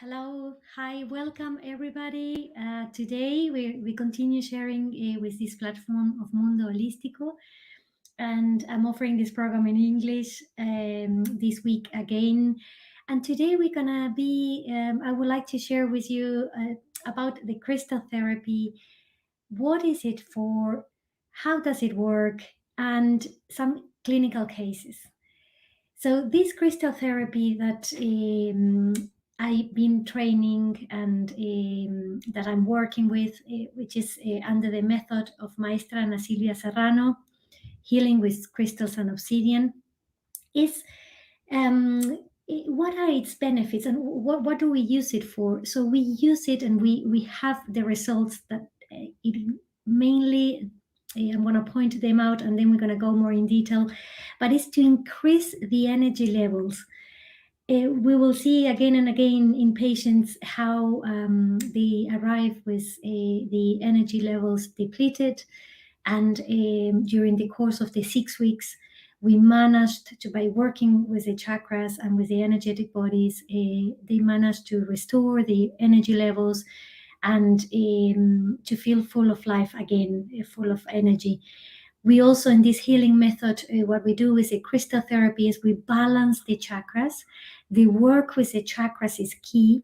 Hello, hi, welcome everybody. Today we continue sharing with this platform of Mundo Holístico, and I'm offering this program in English this week again. And today we're gonna be, I would like to share with you about the crystal therapy. What is it for? How does it work? And some clinical cases. So this crystal therapy that I've been training and that I'm working with, which is under the method of Maestra Ana Silvia Serrano, healing with crystals and obsidian, is what are its benefits and what do we use it for? So we use it and we have the results that it mainly, I'm going to point them out and then we're going to go more in detail, but it's to increase the energy levels. We will see again and again in patients how they arrive with the energy levels depleted, and during the course of the 6 weeks, we managed to, by working with the chakras and with the energetic bodies, they managed to restore the energy levels and to feel full of life again, full of energy. We also, in this healing method, what we do with the crystal therapy is we balance the chakras. The work with the chakras is key.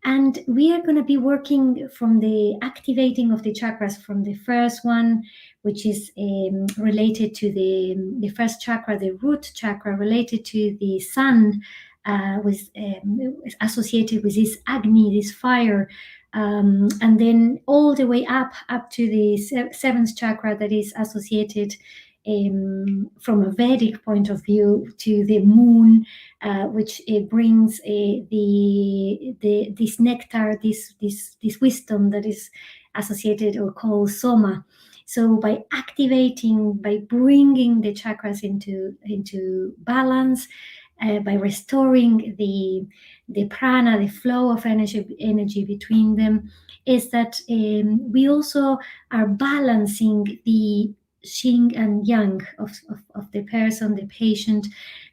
And we are going to be working from the activating of the chakras, from the first one, which is related to the first chakra, the root chakra, related to the sun, associated with this Agni, this fire, and then all the way up to the seventh chakra that is associated from a Vedic point of view to the moon, which brings this nectar, this wisdom that is associated or called Soma. So by activating, by bringing the chakras into balance, by restoring the prana, the flow of energy between them, is that we also are balancing the yin and yang of the person, the patient,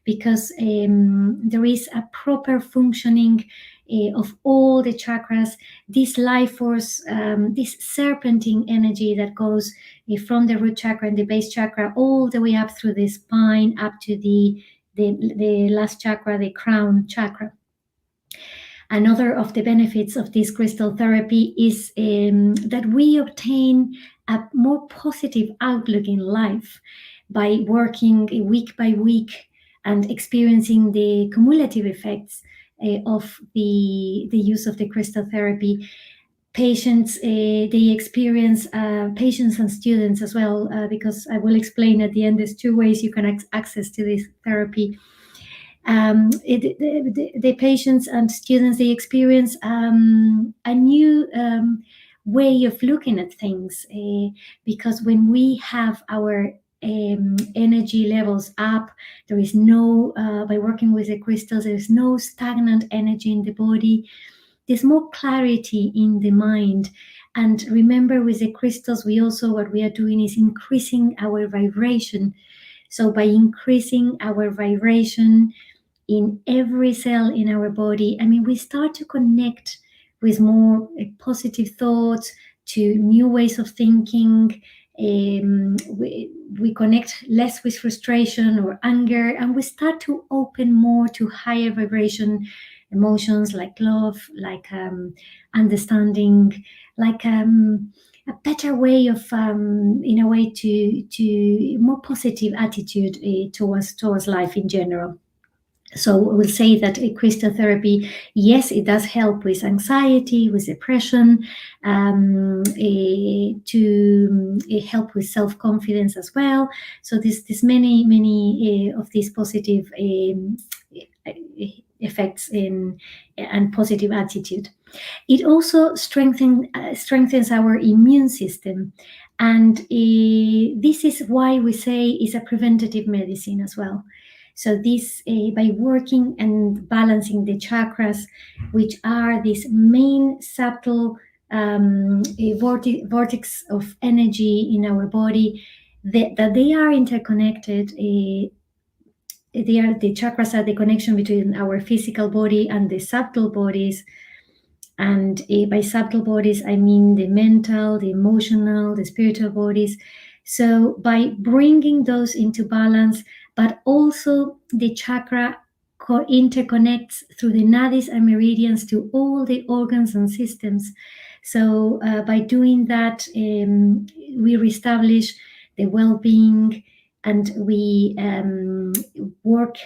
because there is a proper functioning of all the chakras, this life force, this serpentine energy that goes from the root chakra and the base chakra all the way up through the spine, up to the last chakra, the crown chakra. Another of the benefits of this crystal therapy is that we obtain a more positive outlook in life by working week by week and experiencing the cumulative effects of the use of the crystal therapy. Patients, they experience, patients and students as well, because I will explain at the end, there's two ways you can access to this therapy. The patients and students, they experience a new way of looking at things, because when we have our energy levels up, there is no, by working with the crystals, there is no stagnant energy in the body. There's more clarity in the mind. And remember, with the crystals, we also, what we are doing is increasing our vibration. So by increasing our vibration in every cell in our body, I mean, we start to connect with more positive thoughts, to new ways of thinking. We connect less with frustration or anger, and we start to open more to higher vibration emotions like love, like understanding, like a better way of, in a way, to more positive attitude towards life in general. So we'll say that crystal therapy, yes, it does help with anxiety, with depression, to help with self-confidence as well. So there's many of these positive effects and positive attitude. It also strengthens our immune system, and this is why we say it's a preventative medicine as well. So this, by working and balancing the chakras, which are this main subtle vortex of energy in our body, that they are interconnected, the chakras are the connection between our physical body and the subtle bodies. And by subtle bodies, I mean the mental, the emotional, the spiritual bodies. So by bringing those into balance, but also the chakra interconnects through the nadis and meridians to all the organs and systems. So by doing that, we reestablish the well-being, and we work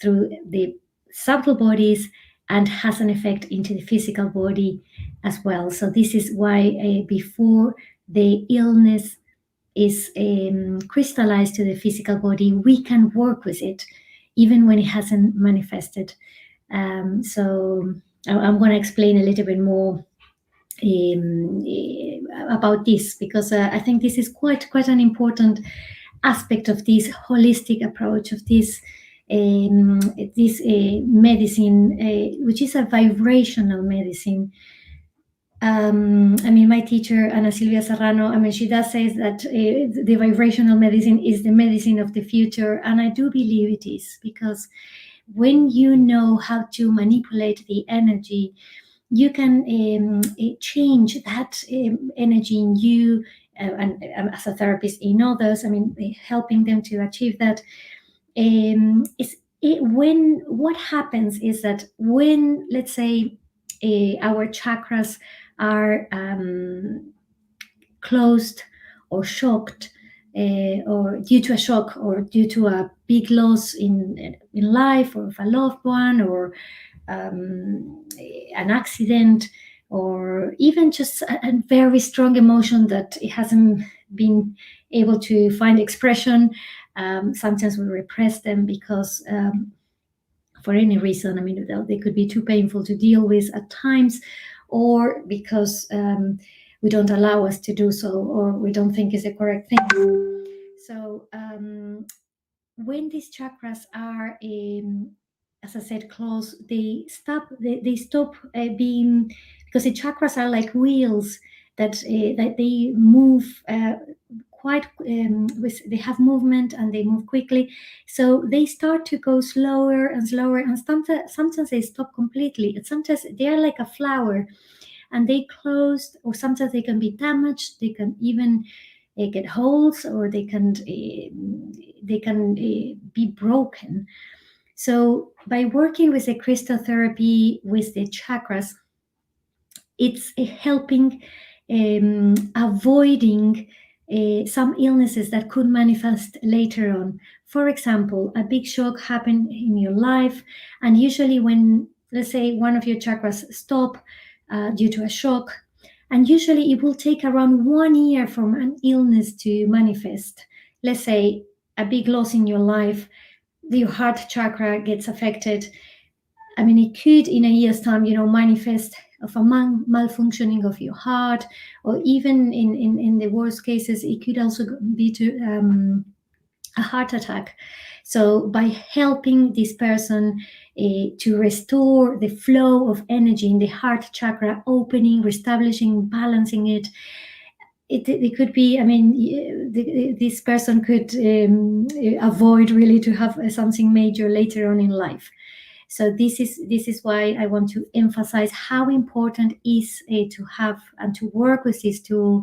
through the subtle bodies, and has an effect into the physical body as well. So this is why before the illness is crystallized to the physical body, we can work with it even when it hasn't manifested. So I'm going to explain a little bit more about this, because I think this is quite an important aspect of this holistic approach of this medicine, which is a vibrational medicine. I mean, my teacher, Ana Silvia Serrano, I mean, she does say that the vibrational medicine is the medicine of the future, and I do believe it is, because when you know how to manipulate the energy, you can change that energy in you, and as a therapist in others. I mean, helping them to achieve that. When what happens is that when, let's say, our chakras are closed or shocked, or due to a shock, or due to a big loss in life, or of a loved one, or an accident, or even just a very strong emotion that it hasn't been able to find expression. Sometimes we repress them because for any reason. I mean, they could be too painful to deal with at times, or because we don't allow us to do so, or we don't think is the correct thing. So when these chakras are, as I said, closed, they stop. They stop being, because the chakras are like wheels that they move quite. They have movement and they move quickly, so they start to go slower and slower. And sometimes they stop completely, and sometimes they are like a flower, and they closed, or sometimes they can be damaged. They can even get holes, or they can be broken. So by working with the crystal therapy with the chakras, it's helping avoiding some illnesses that could manifest later on. For example, a big shock happened in your life, and usually when, let's say, one of your chakras stop due to a shock, and usually it will take around 1 year from an illness to manifest. Let's say a big loss in your life, your heart chakra gets affected. I mean, it could in a year's time, manifest of a malfunctioning of your heart, or even in the worst cases, it could also be to a heart attack. So by helping this person to restore the flow of energy in the heart chakra, opening, reestablishing, balancing it, it could be, I mean, this person could avoid really to have something major later on in life. So this is why I want to emphasize how important is to have and to work with this tool,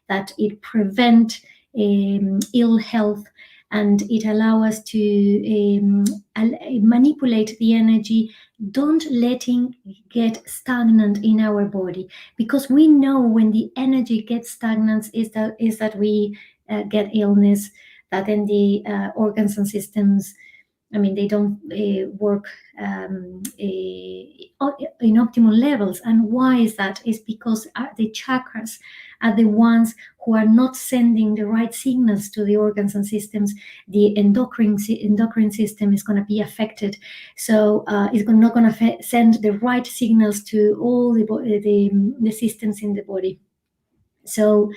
that it prevent ill health, and it allow us to manipulate the energy. Don't letting get stagnant in our body, because we know when the energy gets stagnant is that we get illness, that then the organs and systems, I mean, they don't work in optimal levels. And why is that? Is because the chakras are the ones who are not sending the right signals to the organs and systems. The endocrine system is going to be affected. So it's not going to send the right signals to all the systems in the body. So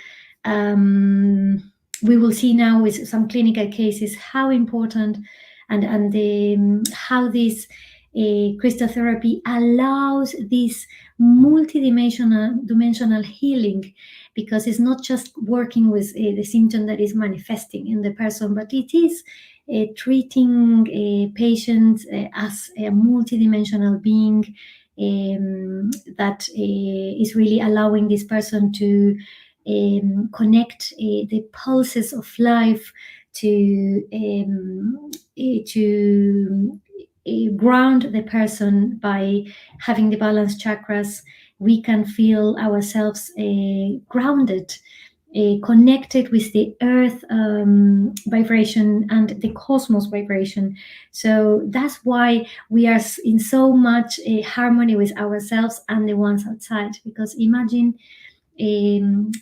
we will see now with some clinical cases how important and how this crystal therapy allows this multidimensional healing, because it's not just working with the symptom that is manifesting in the person, but it is treating patients as a multidimensional being, that is really allowing this person to connect the pulses of life to ground the person by having the balanced chakras. We can feel ourselves grounded, connected with the earth vibration and the cosmos vibration. So that's why we are in so much harmony with ourselves and the ones outside. Because imagine,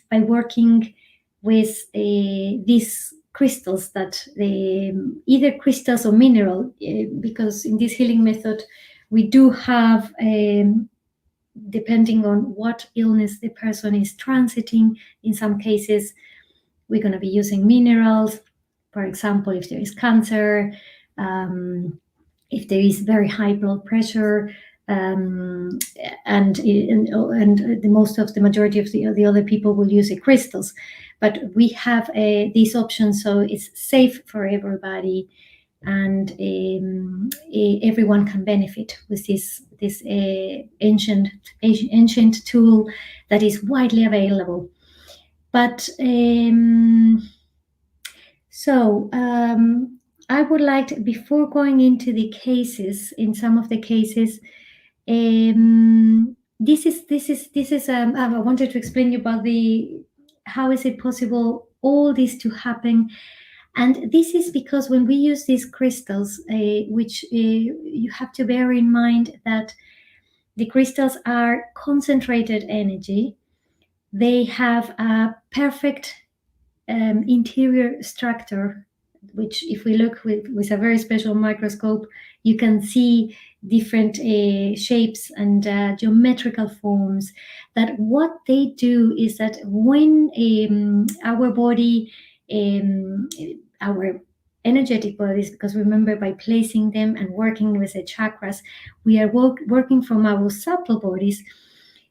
by working with these crystals, that either crystals or mineral, because in this healing method we do have, depending on what illness the person is transiting, in some cases we're going to be using minerals. For example, if there is cancer, if there is very high blood pressure, and the majority of the other people will use the crystals. But we have these options, so it's safe for everybody, and everyone can benefit with this ancient tool that is widely available. But I would like, before going into the cases, in some of the cases, this is I wanted to explain you about how is it possible all this to happen. And this is because when we use these crystals, which you have to bear in mind that the crystals are concentrated energy. They have a perfect interior structure, which if we look with a very special microscope, you can see different shapes and geometrical forms. That what they do is that when our body, our energetic bodies, because remember, by placing them and working with the chakras, we are working from our subtle bodies.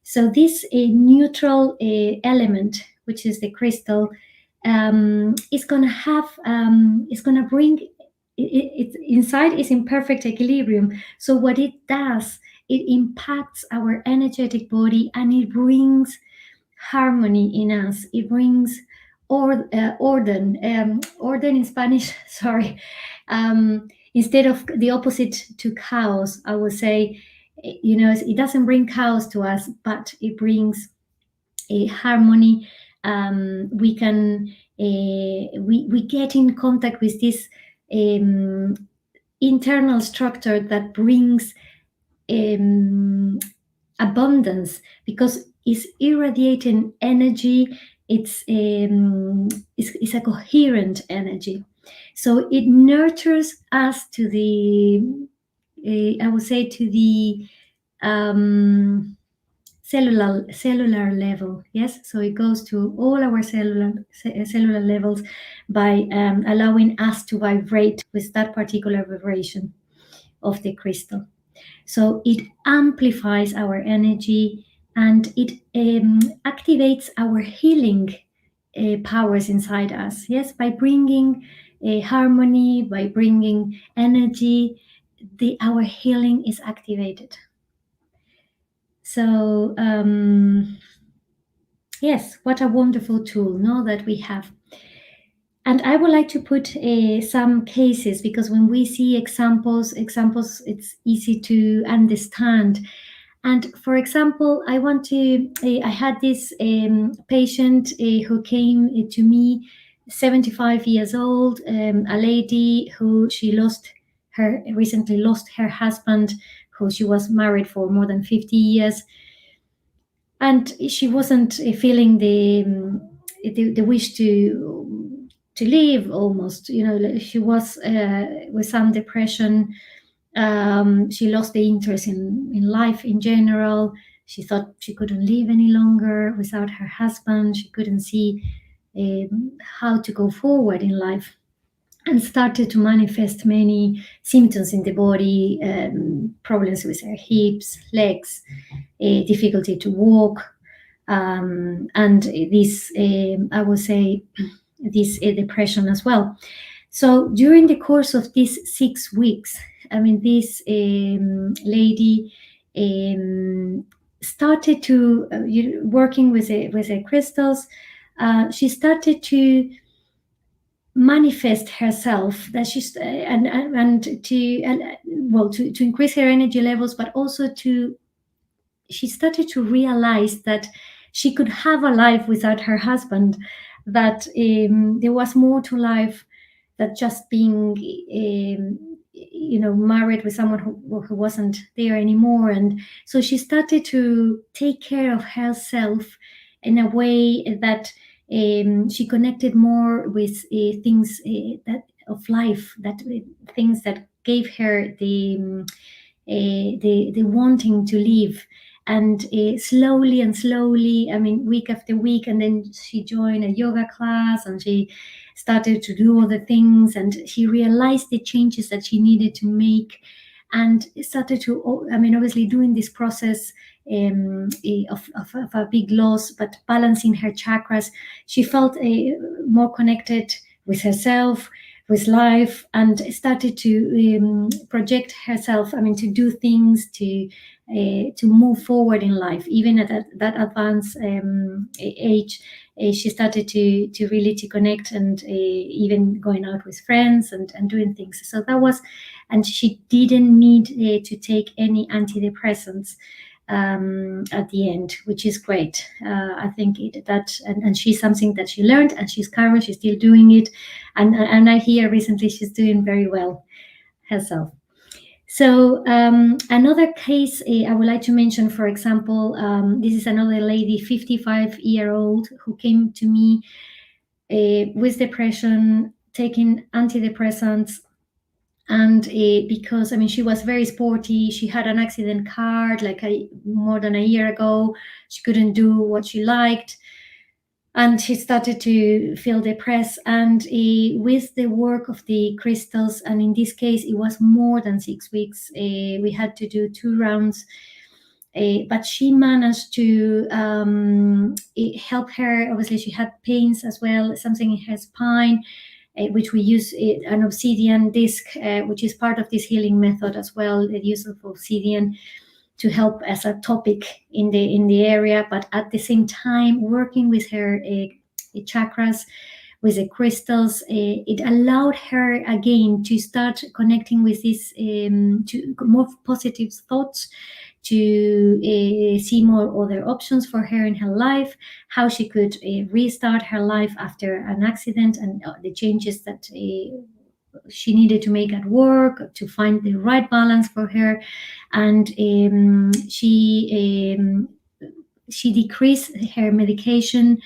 So this neutral element, which is the crystal, is going to have, is going to bring it inside, is in perfect equilibrium. So what it does, it impacts our energetic body, and it brings harmony in us. It brings orden in Spanish. Sorry, instead of the opposite to chaos, I would say, it doesn't bring chaos to us, but it brings a harmony. We can we get in contact with this internal structure that brings abundance, because it's irradiating energy. It's a coherent energy, so it nurtures us to the I would say to the cellular level. Yes, so it goes to all our cellular levels by allowing us to vibrate with that particular vibration of the crystal. So it amplifies our energy, and it activates our healing powers inside us. Yes, by bringing harmony, by bringing energy, our healing is activated. So yes, what a wonderful tool, no, that we have. And I would like to put some cases, because when we see examples, it's easy to understand. And for example, I had this patient who came to me, 75 years old, a lady who recently lost her husband, who she was married for more than 50 years. And she wasn't feeling the wish to live, almost. She was with some depression. She lost the interest in life in general. She thought she couldn't live any longer without her husband. She couldn't see how to go forward in life. and started to manifest many symptoms in the body, problems with her hips, legs, difficulty to walk, and this, I would say, this depression as well. So during the course of these 6 weeks, I mean, this lady started to working with the crystals. She started to manifest herself, that she's and to well, to increase her energy levels, but also to, she started to realize that she could have a life without her husband, that there was more to life than just being married with someone who wasn't there anymore. And so she started to take care of herself in a way that she connected more with things that of life, that things that gave her the wanting to live. And slowly and slowly, I mean, week after week, and then she joined a yoga class, and she started to do all the things, and she realized the changes that she needed to make, and started to, I mean, obviously doing this process of a big loss, but balancing her chakras. She felt more connected with herself, with life, and started to project herself, I mean, to do things, to move forward in life. Even at that advanced age, she started to really to connect, and even going out with friends, and doing things. So that was, and she didn't need to take any antidepressants at the end, which is great. I think and she's something that she learned, and she's current, she's still doing it, and I hear recently she's doing very well herself. So another case I would like to mention, for example, this is another lady, 55-year-old, who came to me with depression, taking antidepressants. And because, I mean, she was very sporty, she had an accident card like more than a year ago. She couldn't do what she liked, and she started to feel depressed. And with the work of the crystals, and in this case it was more than 6 weeks, we had to do 2 rounds, but she managed to help her. Obviously she had pains as well, something in her spine, which we use an obsidian disc, which is part of this healing method as well, the use of obsidian to help as a topic in the area, but at the same time working with her chakras, with the crystals. It allowed her again to start connecting with this, to more positive thoughts, to see more other options for her in her life, how she could restart her life after an accident, and the changes that she needed to make at work to find the right balance for her. And she decreased her medication,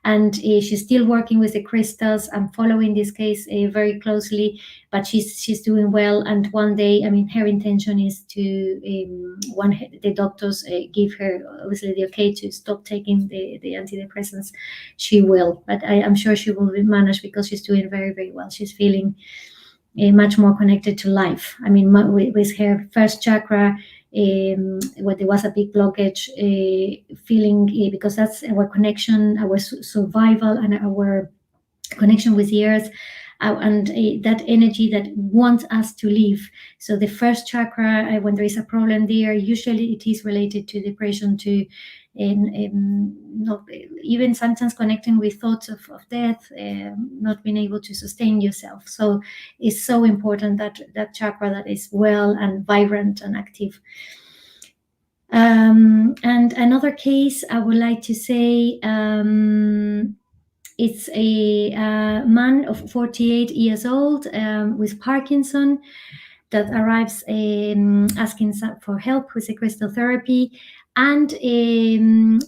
and she's still working with the crystals. I'm following this case very closely, but she's doing well. And one day, I mean, her intention is to the doctors give her obviously the okay to stop taking the antidepressants. She will, but I'm sure she will manage, because she's doing very, very well. She's feeling much more connected to life. I mean, with her first chakra, where there was a big blockage, feeling, because that's our connection, our survival, and our connection with the earth, and that energy that wants us to live. So the first chakra, when there is a problem there, usually it is related to depression, to not even sometimes connecting with thoughts of death, not being able to sustain yourself. So it's so important that chakra that is well and vibrant and active. And another case I would like to say, it's a man of 48 years old with Parkinson, that arrives asking for help with the crystal therapy. And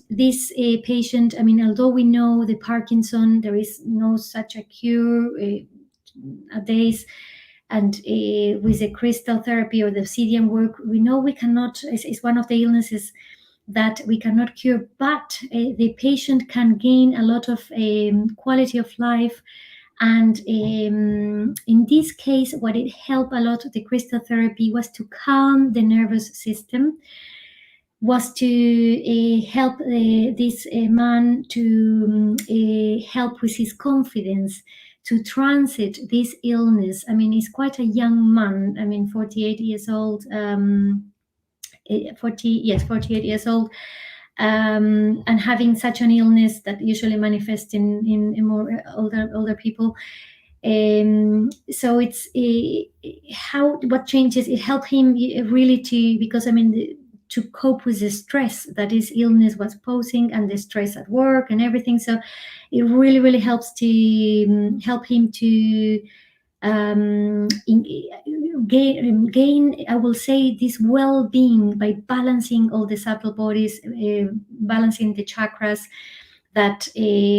this patient, I mean, although we know the Parkinson, there is no such a cure nowadays. And with the crystal therapy or the obsidian work, we know we cannot, it's one of the illnesses that we cannot cure, but the patient can gain a lot of quality of life, And in this case, what it helped a lot, the crystal therapy, was to calm the nervous system, was to help this man to help with his confidence to transit this illness. I mean, he's quite a young man. I mean, 48 years old. 48 years old, and having such an illness that usually manifests in more older people. So it's what changes. It helped him really to, because I mean, to cope with the stress that his illness was posing and the stress at work and everything. So it really helps to help him to gain, I will say, this well-being by balancing all the subtle bodies, balancing the chakras, that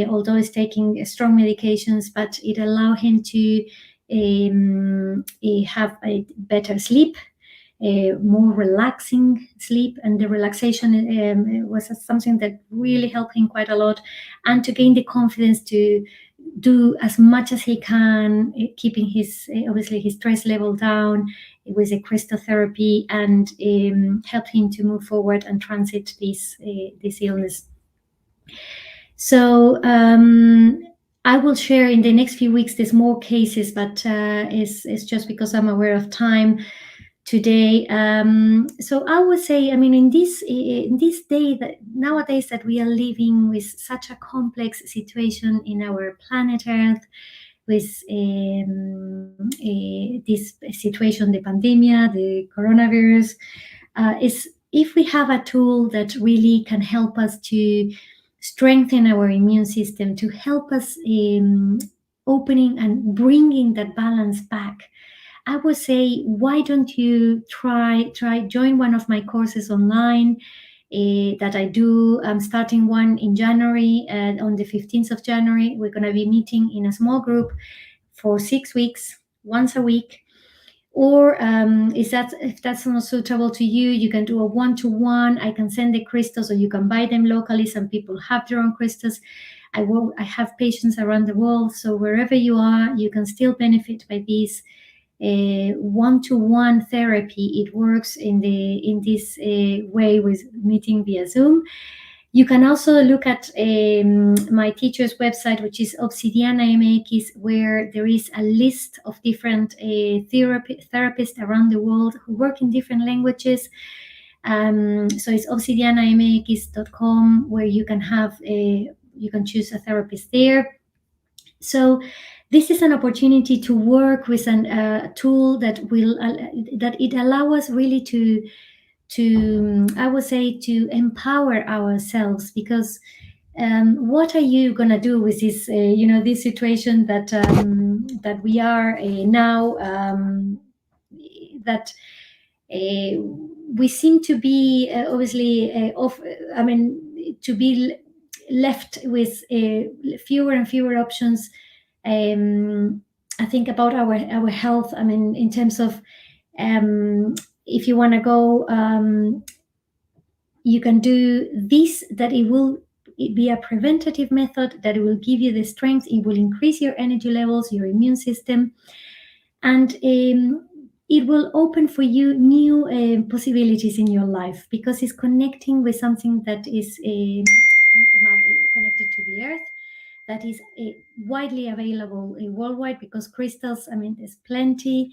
although he's taking strong medications, but it allow him to have a better sleep, more relaxing sleep. And the relaxation was something that really helped him quite a lot, and to gain the confidence to do as much as he can, keeping his obviously his stress level down with a crystal therapy, and help him to move forward and transit this illness. So I will share in the next few weeks. There's more cases, but it's just because I'm aware of time today. So I would say, I mean, in this day that nowadays that we are living with such a complex situation in our planet Earth, with this situation, the pandemic, the coronavirus, is if we have a tool that really can help us to strengthen our immune system, to help us opening and bringing that balance back, I would say, why don't you try join one of my courses online that I do. I'm starting one in January, on the 15th of January. We're going to be meeting in a small group for 6 weeks, once a week. Or if that's not suitable to you, you can do a one-to-one. I can send the crystals, or you can buy them locally. Some people have their own crystals. I have patients around the world, so wherever you are, you can still benefit by this one-to-one therapy. It works in this way with meeting via Zoom. You can also look at my teacher's website, which is Obsidiana MX, where there is a list of different therapists around the world who work in different languages. So it's obsidianamx.com, where you can choose a therapist there. So this is an opportunity to work with a tool that it allow us really to I would say, to empower ourselves. Because what are you gonna do with this this situation that we are now, that we seem to be obviously to be left with fewer and fewer options. I think about our health. I mean, in terms of if you want to go, you can do this, that it will be a preventative method, that it will give you the strength, it will increase your energy levels, your immune system, and it will open for you new possibilities in your life, because it's connecting with something that is connected to the earth, that is widely available worldwide, because crystals, I mean, there's plenty.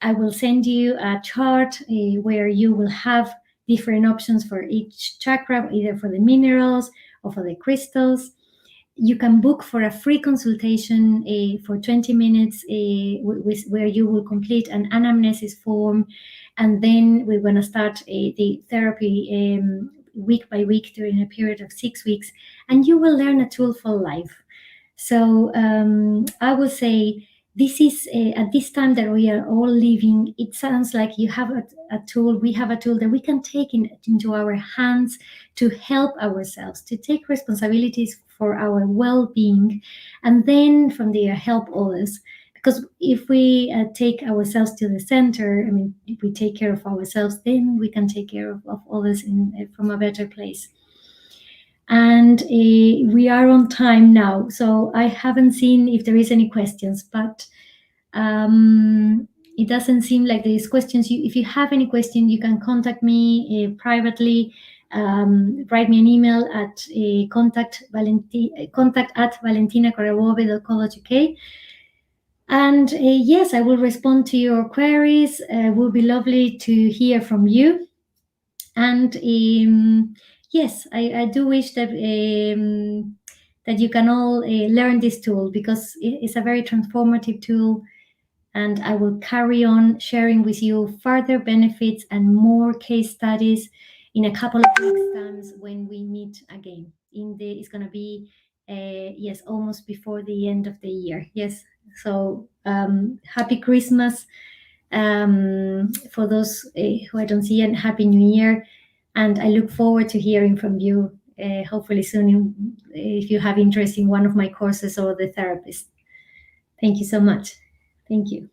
I will send you a chart where you will have different options for each chakra, either for the minerals or for the crystals. You can book for a free consultation for 20 minutes where you will complete an anamnesis form, and then we're going to start the therapy week by week during a period of 6 weeks, and you will learn a tool for life. So I would say, this is at this time that we are all living, it sounds like you have a tool. We have a tool that we can take into our hands to help ourselves, to take responsibilities for our well-being, and then from there help others. Because if we take ourselves to the center, I mean, if we take care of ourselves, then we can take care of others from a better place. And we are on time now, so I haven't seen if there is any questions, but it doesn't seem like there is questions. If you have any question, you can contact me privately. Write me an email at contact at valentinacorreabove.co.uk. And yes, I will respond to your queries. It will be lovely to hear from you. And yes, I do wish that that you can all learn this tool, because it's a very transformative tool, and I will carry on sharing with you further benefits and more case studies in a couple of weeks' times when we meet again. It's going to be yes, almost before the end of the year. Yes, so happy Christmas for those who I don't see, and happy New Year. And I look forward to hearing from you, hopefully soon, if you have interest in one of my courses or the therapist. Thank you so much. Thank you.